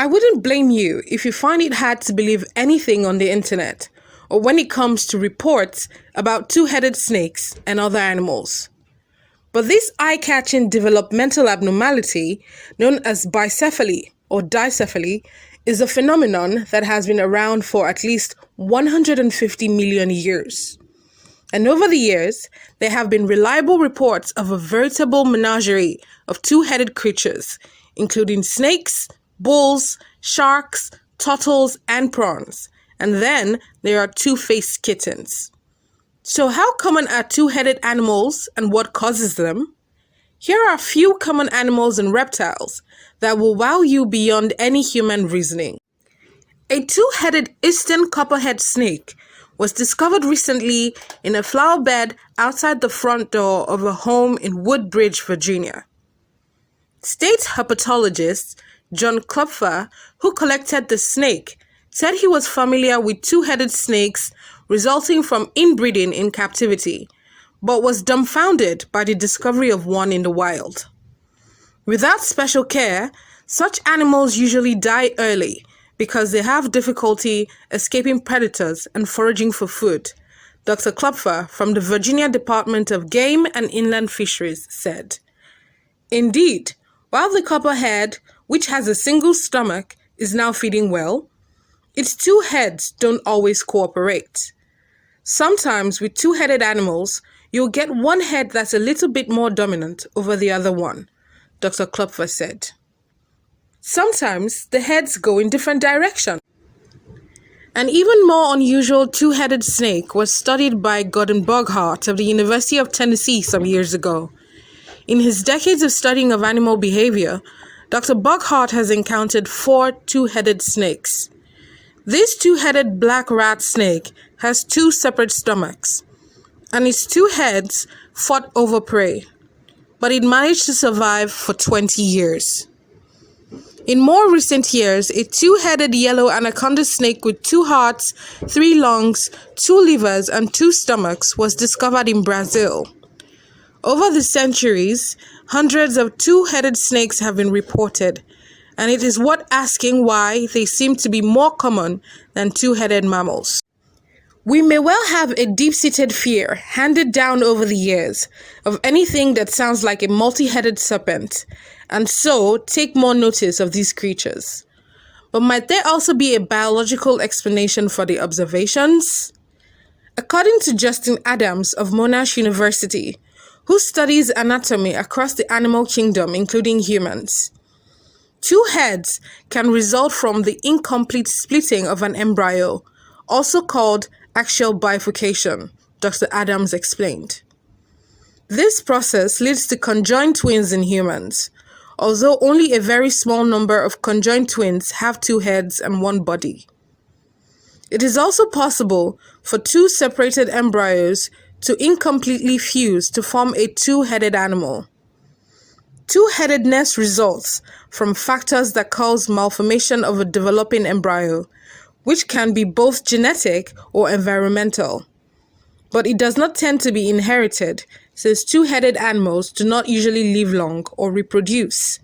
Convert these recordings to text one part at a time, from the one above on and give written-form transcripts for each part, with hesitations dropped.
I wouldn't blame you if you find it hard to believe anything on the internet or when it comes to reports about two-headed snakes and other animals. But this eye-catching developmental abnormality, known as bicephaly or dicephaly, is a phenomenon that has been around for at least 150 million years. And over the years, there have been reliable reports of a veritable menagerie of two-headed creatures, including snakes, bulls, sharks, turtles, and prawns. And then there are two-faced kittens. So how common are two-headed animals and what causes them? Here are a few common animals and reptiles that will wow you beyond any human reasoning. A two-headed eastern copperhead snake was discovered recently in a flower bed outside the front door of a home in Woodbridge, Virginia. State herpetologist John Klopfer, who collected the snake, said he was familiar with two-headed snakes resulting from inbreeding in captivity, but was dumbfounded by the discovery of one in the wild. Without special care, such animals usually die early because they have difficulty escaping predators and foraging for food, Dr. Klopfer from the Virginia Department of Game and Inland Fisheries said. Indeed, while the copperhead, which has a single stomach, is now feeding well, its two heads don't always cooperate. Sometimes with two-headed animals, you'll get one head that's a little bit more dominant over the other one, Dr. Klopfer said. Sometimes the heads go in different directions. An even more unusual two-headed snake was studied by Gordon Boghart of the University of Tennessee some years ago. In his decades of studying of animal behavior, Dr. Boghart has encountered 4 two-headed snakes. This two-headed black rat snake has 2 separate stomachs, and its 2 heads fought over prey, but it managed to survive for 20 years. In more recent years, a two-headed yellow anaconda snake with 2 hearts, 3 lungs, 2 livers, and 2 stomachs was discovered in Brazil. Over the centuries, hundreds of two-headed snakes have been reported, and it is worth asking why they seem to be more common than two-headed mammals. We may well have a deep-seated fear handed down over the years of anything that sounds like a multi-headed serpent, and so take more notice of these creatures. But might there also be a biological explanation for the observations? According to Justin Adams of Monash University, who studies anatomy across the animal kingdom, including humans, 2 heads can result from the incomplete splitting of an embryo, also called axial bifurcation, Dr. Adams explained. This process leads to conjoined twins in humans, although only a very small number of conjoined twins have 2 heads and 1 body. It is also possible for 2 separated embryos to incompletely fuse to form a two-headed animal. Two-headedness results from factors that cause malformation of a developing embryo, which can be both genetic or environmental. But it does not tend to be inherited, since two-headed animals do not usually live long or reproduce.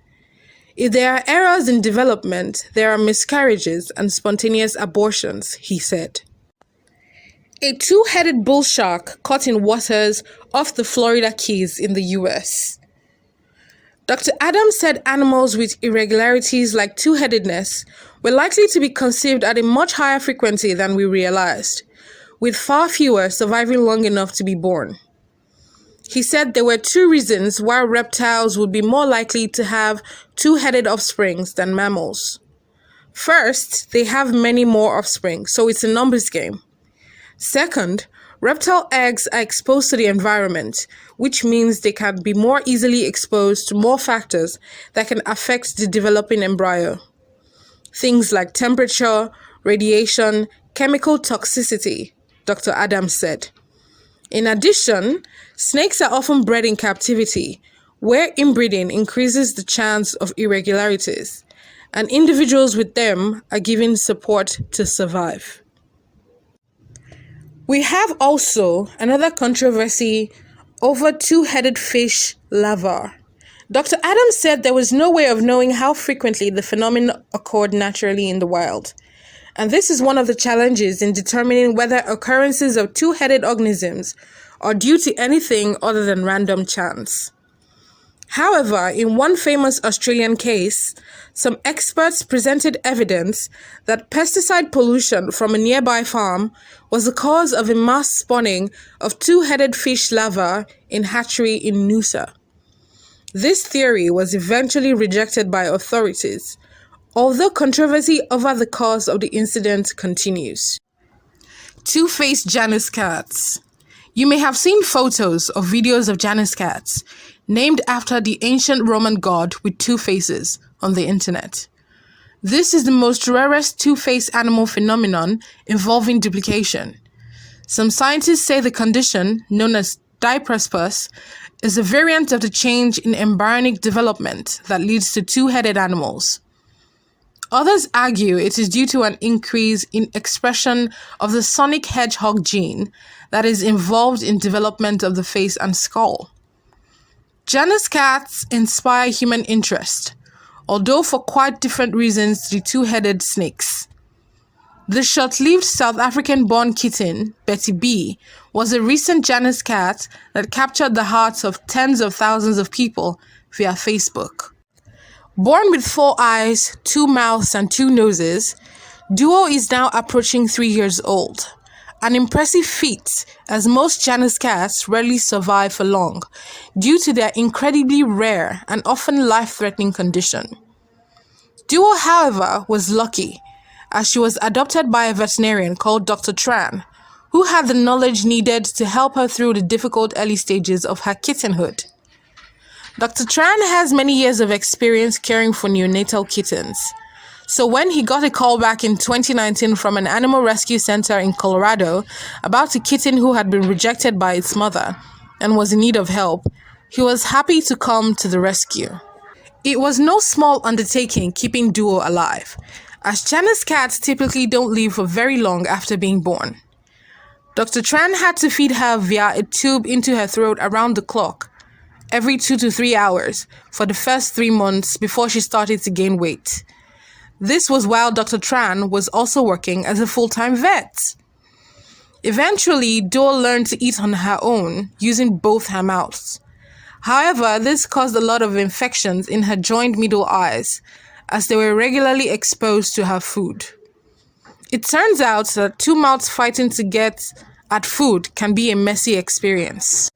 If there are errors in development, there are miscarriages and spontaneous abortions, he said. A two-headed bull shark caught in waters off the Florida Keys in the US. Dr. Adams said animals with irregularities like two-headedness were likely to be conceived at a much higher frequency than we realized, with far fewer surviving long enough to be born. He said there were 2 reasons why reptiles would be more likely to have two-headed offsprings than mammals. First, they have many more offspring, so it's a numbers game. Second, reptile eggs are exposed to the environment, which means they can be more easily exposed to more factors that can affect the developing embryo. Things like temperature, radiation, chemical toxicity, Dr. Adams said. In addition, snakes are often bred in captivity, where inbreeding increases the chance of irregularities, and individuals with them are given support to survive. We have also another controversy over two-headed fish larvae, Dr. Adams said there was no way of knowing how frequently the phenomenon occurred naturally in the wild. And this is one of the challenges in determining whether occurrences of two-headed organisms are due to anything other than random chance. However, in one famous Australian case, some experts presented evidence that pesticide pollution from a nearby farm was the cause of a mass spawning of two-headed fish larvae in hatchery in Noosa. This theory was eventually rejected by authorities, although controversy over the cause of the incident continues. Two-faced Janus cats. You may have seen photos or videos of Janus cats, named after the ancient Roman god with two faces, on the internet. This is the most rarest two-faced animal phenomenon involving duplication. Some scientists say the condition, known as diprosperse, is a variant of the change in embryonic development that leads to two-headed animals. Others argue it is due to an increase in expression of the sonic hedgehog gene that is involved in development of the face and skull. Janus cats inspire human interest, although for quite different reasons to the two-headed snakes. The short-lived South African-born kitten, Betty B, was a recent Janus cat that captured the hearts of tens of thousands of people via Facebook. Born with 4 eyes, 2 mouths, and 2 noses, Duo is now approaching 3 years old. An impressive feat, as most Janus cats rarely survive for long due to their incredibly rare and often life-threatening condition. Duo, however, was lucky, as she was adopted by a veterinarian called Dr. Tran, who had the knowledge needed to help her through the difficult early stages of her kittenhood. Dr. Tran has many years of experience caring for neonatal kittens. So when he got a call back in 2019 from an animal rescue center in Colorado about a kitten who had been rejected by its mother and was in need of help, he was happy to come to the rescue. It was no small undertaking keeping Duo alive, as Janus cats typically don't live for very long after being born. Dr. Tran had to feed her via a tube into her throat around the clock, every 2 to 3 hours, for the first 3 months before she started to gain weight. This was while Dr. Tran was also working as a full-time vet. Eventually, Duo learned to eat on her own, using both her mouths. However, this caused a lot of infections in her joined middle eyes, as they were regularly exposed to her food. It turns out that 2 mouths fighting to get at food can be a messy experience.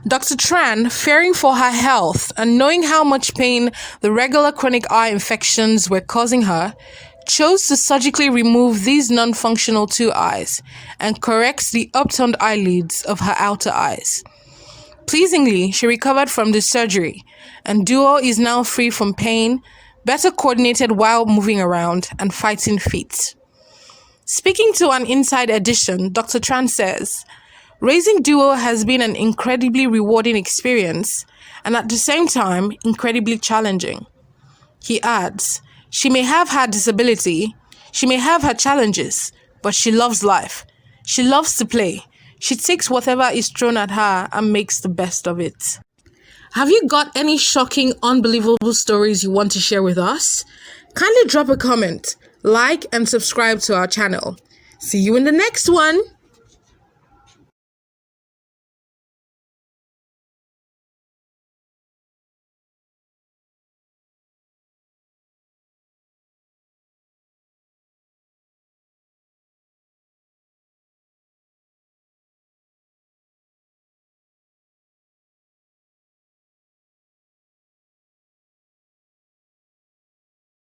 Dr. Tran, fearing for her health and knowing how much pain the regular chronic eye infections were causing her, chose to surgically remove these non-functional 2 eyes and correct the upturned eyelids of her outer eyes. Pleasingly, she recovered from the surgery, and Duo is now free from pain, better coordinated while moving around, and fighting fit. Speaking to an Inside Edition, Dr. Tran says, "Raising Duo has been an incredibly rewarding experience and at the same time incredibly challenging." He adds, "She may have her disability, she may have her challenges, but she loves life. She loves to play. She takes whatever is thrown at her and makes the best of it." Have you got any shocking, unbelievable stories you want to share with us? Kindly drop a comment, like, and subscribe to our channel. See you in the next one.